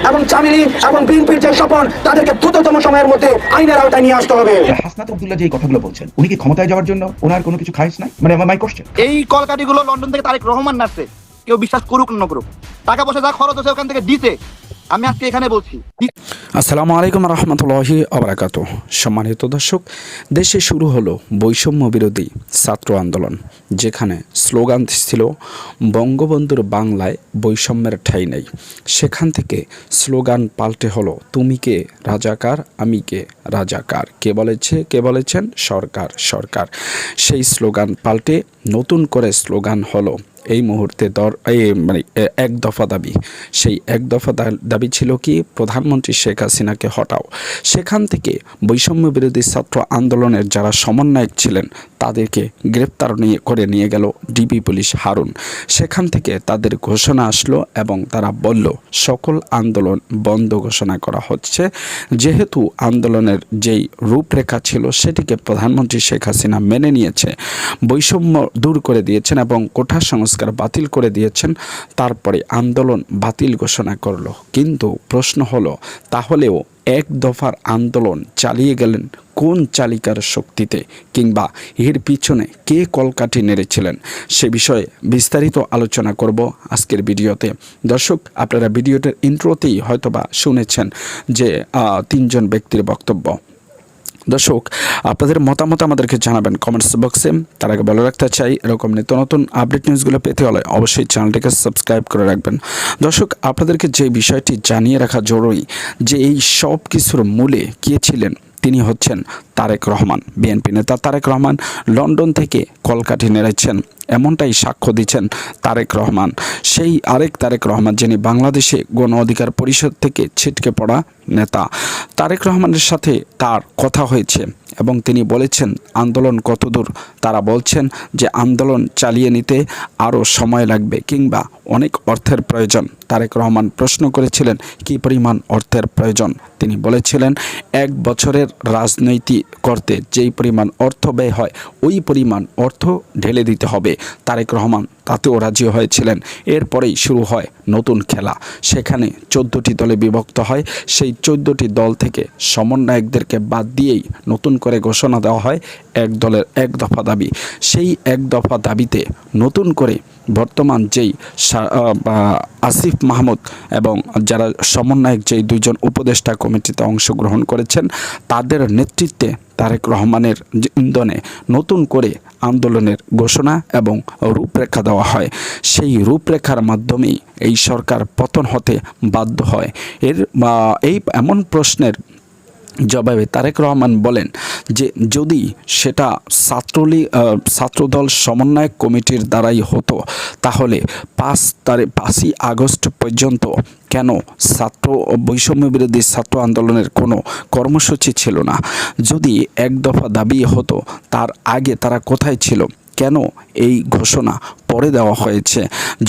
এবং চামিলি এবং বিএনপির যে স্বপন তাদেরকে দ্রুততম সময়ের মধ্যে আইনের আওতায় নিয়ে আসতে হবে। হাসনাত আব্দুল্লাহ যে কথাগুলো বলছেন, উনি কি ক্ষমতায় যাওয়ার জন্য ওনার কোনো কিছু খাইছ নাই? মানে আমার মাই কোশ্চেন। এই কলকাঠিগুলো লন্ডন থেকে তারেক রহমান নাচছে, কেউ বিশ্বাস করুক না করুক, টাকা পয়সা যা খরচ হচ্ছে ওখান থেকে দিতে। আমি আজকে এখানে বলছি। আসসালামু আলাইকুম রহমতুল্লাহি আবরাকাতু। সম্মানিত দর্শক, দেশে শুরু হলো বৈষম্য বিরোধী ছাত্র আন্দোলন, যেখানে স্লোগান ছিল বঙ্গবন্ধুর বাংলায় বৈষম্যের ঠাঁই নেই। সেখান থেকে স্লোগান পাল্টে হলো তুমি কে রাজাকার, আমি কে রাজাকার। কে বলেছেন? সরকার সরকার। সেই স্লোগান পাল্টে নতুন করে স্লোগান হলো এই মুহূর্তে এক দফা দাবি। সেই এক দফা দাবি ছিল কি? প্রধানমন্ত্রী শেখ হাসিনাকে হটাও। সেখান থেকে বৈষম্য বিরোধী ছাত্র আন্দোলনের যারা সমন্বয়ক ছিলেন তাদেরকে গ্রেপ্তার করে নিয়ে গেল ডিবি পুলিশ হারুন। সেখান থেকে তাদের ঘোষণা আসলো এবং তারা বলল সকল আন্দোলন বন্ধ ঘোষণা করা হচ্ছে। যেহেতু আন্দোলনের যেই রূপরেখা ছিল সেটিকে প্রধানমন্ত্রী শেখ হাসিনা মেনে নিয়েছে, বৈষম্য দূর করে দিয়েছেন এবং কোঠা সংস্কার বাতিল করে দিয়েছেন, তারপরে আন্দোলন বাতিল ঘোষণা করলো। কিন্তু প্রশ্ন হলো, তাহলেও এক দফার আন্দোলন চালিয়ে গেলেন কোন চালিকার শক্তিতে, কিংবা এর পিছনে কে কলকাঠি নেড়েছিলেন? সে বিষয়ে বিস্তারিত আলোচনা করব আজকের ভিডিওতে। দর্শক, আপনারা ভিডিওটার ইন্ট্রোতেই হয়তোবা শুনেছেন যে তিনজন ব্যক্তির বক্তব্য। দর্শক, আপনাদের মতামত আমাদেরকে জানাবেন কমেন্টস বক্সে। তার আগে বলে রাখতে চাই, এরকম নিত্য নতুন আপডেট নিউজগুলো পেতে হলে অবশ্যই চ্যানেলটিকে সাবস্ক্রাইব করে রাখবেন। দর্শক, আপনাদেরকে যে বিষয়টি জানিয়ে রাখা জরুরি যে এই সব কিছুর মূলে কে ছিলেন, তিনি হচ্ছেন তারেক রহমান। বিএনপি নেতা তারেক রহমান লন্ডন থেকে কলকাঠি নেড়েছেন, এমনটাই সাক্ষ্য দিচ্ছেন তারেক রহমান। সেই আরেক তারেক রহমান যিনি বাংলাদেশে গণ অধিকার পরিষদ থেকে ছিটকে পড়া নেতা। তারেক রহমানের সাথে তার কথা হয়েছে এবং তিনি বলেছেন আন্দোলন কতদূর। তারা বলছেন যে আন্দোলন চালিয়ে নিতে আরও সময় লাগবে কিংবা অনেক অর্থের প্রয়োজন। তারেক রহমান প্রশ্ন করেছিলেন কী পরিমাণ অর্থের প্রয়োজন। তিনি বলেছিলেন 1 বছরের রাজনীতি করতে যেই পরিমাণ অর্থ ব্যয় হয় ওই পরিমাণ অর্থ ঢেলে দিতে হবে। তারেক রহমান তাতেও রাজি হয়েছিলেন। এরপরেই শুরু হয় নতুন খেলা। সেখানে 14টি দলে বিভক্ত হয়। সেই 14টি দল থেকে সমন্বয়কদেরকে বাদ দিয়েই নতুন করে ঘোষণা দেওয়া হয় এক দলের এক দফা দাবি। সেই এক দফা দাবিতে নতুন করে বর্তমান যেই আসিফ মাহমুদ এবং যারা সমন্বয়ক যেই 2 জন উপদেষ্টা কমিটিতে অংশগ্রহণ করেছেন তাদের নেতৃত্বে তারেক রহমানের ইন্ধনে নতুন করে আন্দোলনের ঘোষণা এবং রূপরেখা দেওয়া হয়। সেই রূপরেখার মাধ্যমেই এই সরকার পতন হতে বাধ্য হয়। এই এমন প্রশ্নের জবাবে তারেক রহমান বলেন যে যদি সেটা ছাত্রদল সমন্বয়ক কমিটির দ্বারাই হতো তাহলে 5ই আগস্ট পর্যন্ত কেন বৈষম্য বিরোধী ছাত্র আন্দোলনের কোনো কর্মসূচি ছিল না? যদি এক দফা দাবি হতো তার আগে তারা কোথায় ছিল? কেন এই ঘোষণা পরে দেওয়া হয়েছে?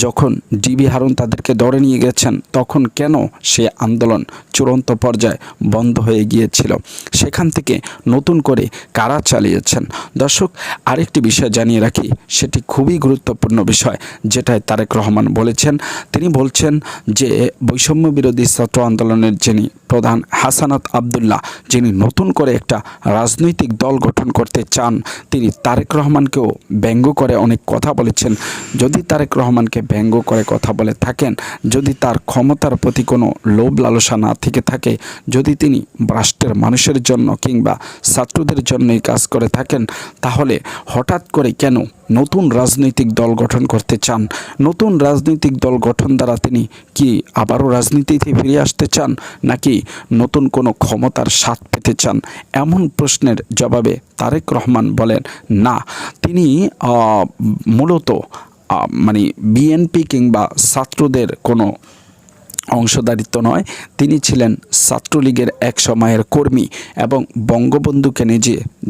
যখন ডিবি হারুন তাদেরকে ধরে নিয়ে গেছেন তখন কেন সে আন্দোলন চূড়ান্ত পর্যায়ে বন্ধ হয়ে গিয়েছিল? সেখান থেকে নতুন করে কারা চালিয়েছেন? দর্শক, আরেকটি বিষয় জানিয়ে রাখি, সেটি খুবই গুরুত্বপূর্ণ বিষয়, যেটাই তারেক রহমান বলেছেন। তিনি বলছেন যে বৈষম্য বিরোধী ছাত্র আন্দোলনের যিনি প্রধান হাসনাত আব্দুল্লাহ, যিনি নতুন করে একটা রাজনৈতিক দল গঠন করতে চান, তিনি তারেক রহমানকেও ব্যঙ্গ করে অনেক কথা বলেছেন। যদি তারেক রহমানকে ব্যঙ্গ করে কথা বলে থাকেন, যদি তার ক্ষমতার প্রতি কোনো লোভ লালসা না থেকে থাকে, যদি তিনি রাষ্ট্রের মানুষের জন্য কিংবা ছাত্রদের জন্যই কাজ করে থাকেন, তাহলে হঠাৎ করে কেন নতুন রাজনৈতিক দল গঠন করতে চান? নতুন রাজনৈতিক দল গঠন দ্বারা তিনি কি আবারও রাজনীতিতে ফিরে আসতে চান, নাকি নতুন কোনো ক্ষমতার স্বাদ পেতে চান? এমন প্রশ্নের জবাবে তারেক রহমান বলেন না, তিনি মূলত বিএনপি কিংবা ছাত্রদের কোনো অংশদারিত্ব নয়, তিনি ছিলেন ছাত্রলীগের এক সময়ের কর্মী এবং বঙ্গবন্ধুকে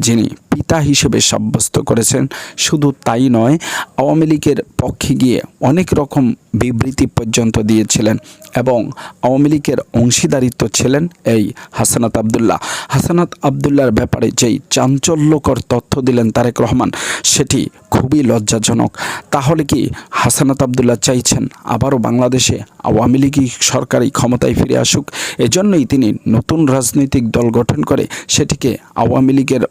যিনি পিতা হিসেবে সাব্যস্ত করেছেন। শুধু তাই নয়, আওয়ামী লীগের পক্ষে গিয়ে অনেক রকম বিবৃতি পর্যন্ত দিয়েছিলেন এবং আওয়ামী লীগের অংশীদারিত্ব ছিলেন এই হাসানাত আবদুল্লাহ। হাসানাত আবদুল্লাহর ব্যাপারে যেই চাঞ্চল্যকর তথ্য দিলেন তারেক রহমান, সেটি খুবই লজ্জাজনক। তাহলে কি হাসানাত আবদুল্লাহ চাইছেন আবারও বাংলাদেশে আওয়ামী লীগই সরকারি ক্ষমতায় ফিরে আসুক? এজন্যই তিনি নতুন রাজনৈতিক দল গঠন করে সেটিকে আওয়ামী লীগের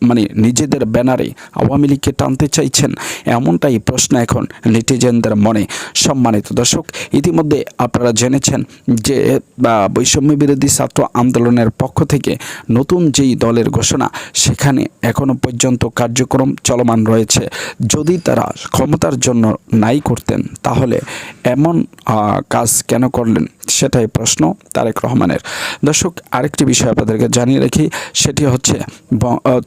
নিজেদের ব্যানারে আওয়ামী লীগকে টানতে চাইছেন, এমনটাই প্রশ্ন এখন নেটিজেনদের মনে। সম্মানিত দর্শক, ইতিমধ্যে আপনারা জেনেছেন যে বৈষম্য বিরোধী ছাত্র আন্দোলনের পক্ষ থেকে নতুন যেই দলের ঘোষণা, সেখানে এখনো পর্যন্ত কার্যক্রম চলমান রয়েছে। যদি তারা ক্ষমতার জন্য নাই করতেন তাহলে এমন কাজ কেন করলেন, সেটাই প্রশ্ন তারেক রহমানের। দর্শক, আরেকটি বিষয় আপনাদেরকে জানিয়ে রাখি, সেটি হচ্ছে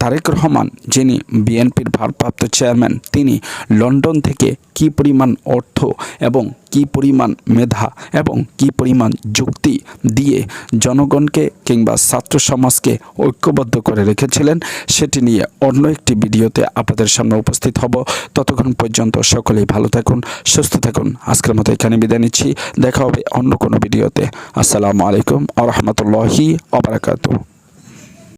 তারেক রহমান যিনি বিএনপির ভারপ্রাপ্ত চেয়ারম্যান, তিনি লন্ডন থেকে কি পরিমাণ অর্থ এবং কি পরিমাণ মেধা এবং কি পরিমাণ যুক্তি দিয়ে জনগণকে কিংবা ছাত্র সমাজকে ঐক্যবদ্ধ করে রেখেছিলেন, সেটি নিয়ে অন্য একটি ভিডিওতে আপনাদের সামনে উপস্থিত হব। ততক্ষণ পর্যন্ত সকলেই ভালো থাকুন, সুস্থ থাকুন। আজকের মতো এখানে বিদায় নিচ্ছি। দেখা হবে অন্য কোনো ভিডিওতে। আসসালামু আলাইকুম ওয়া রাহমাতুল্লাহি ওয়া বারাকাতুহু।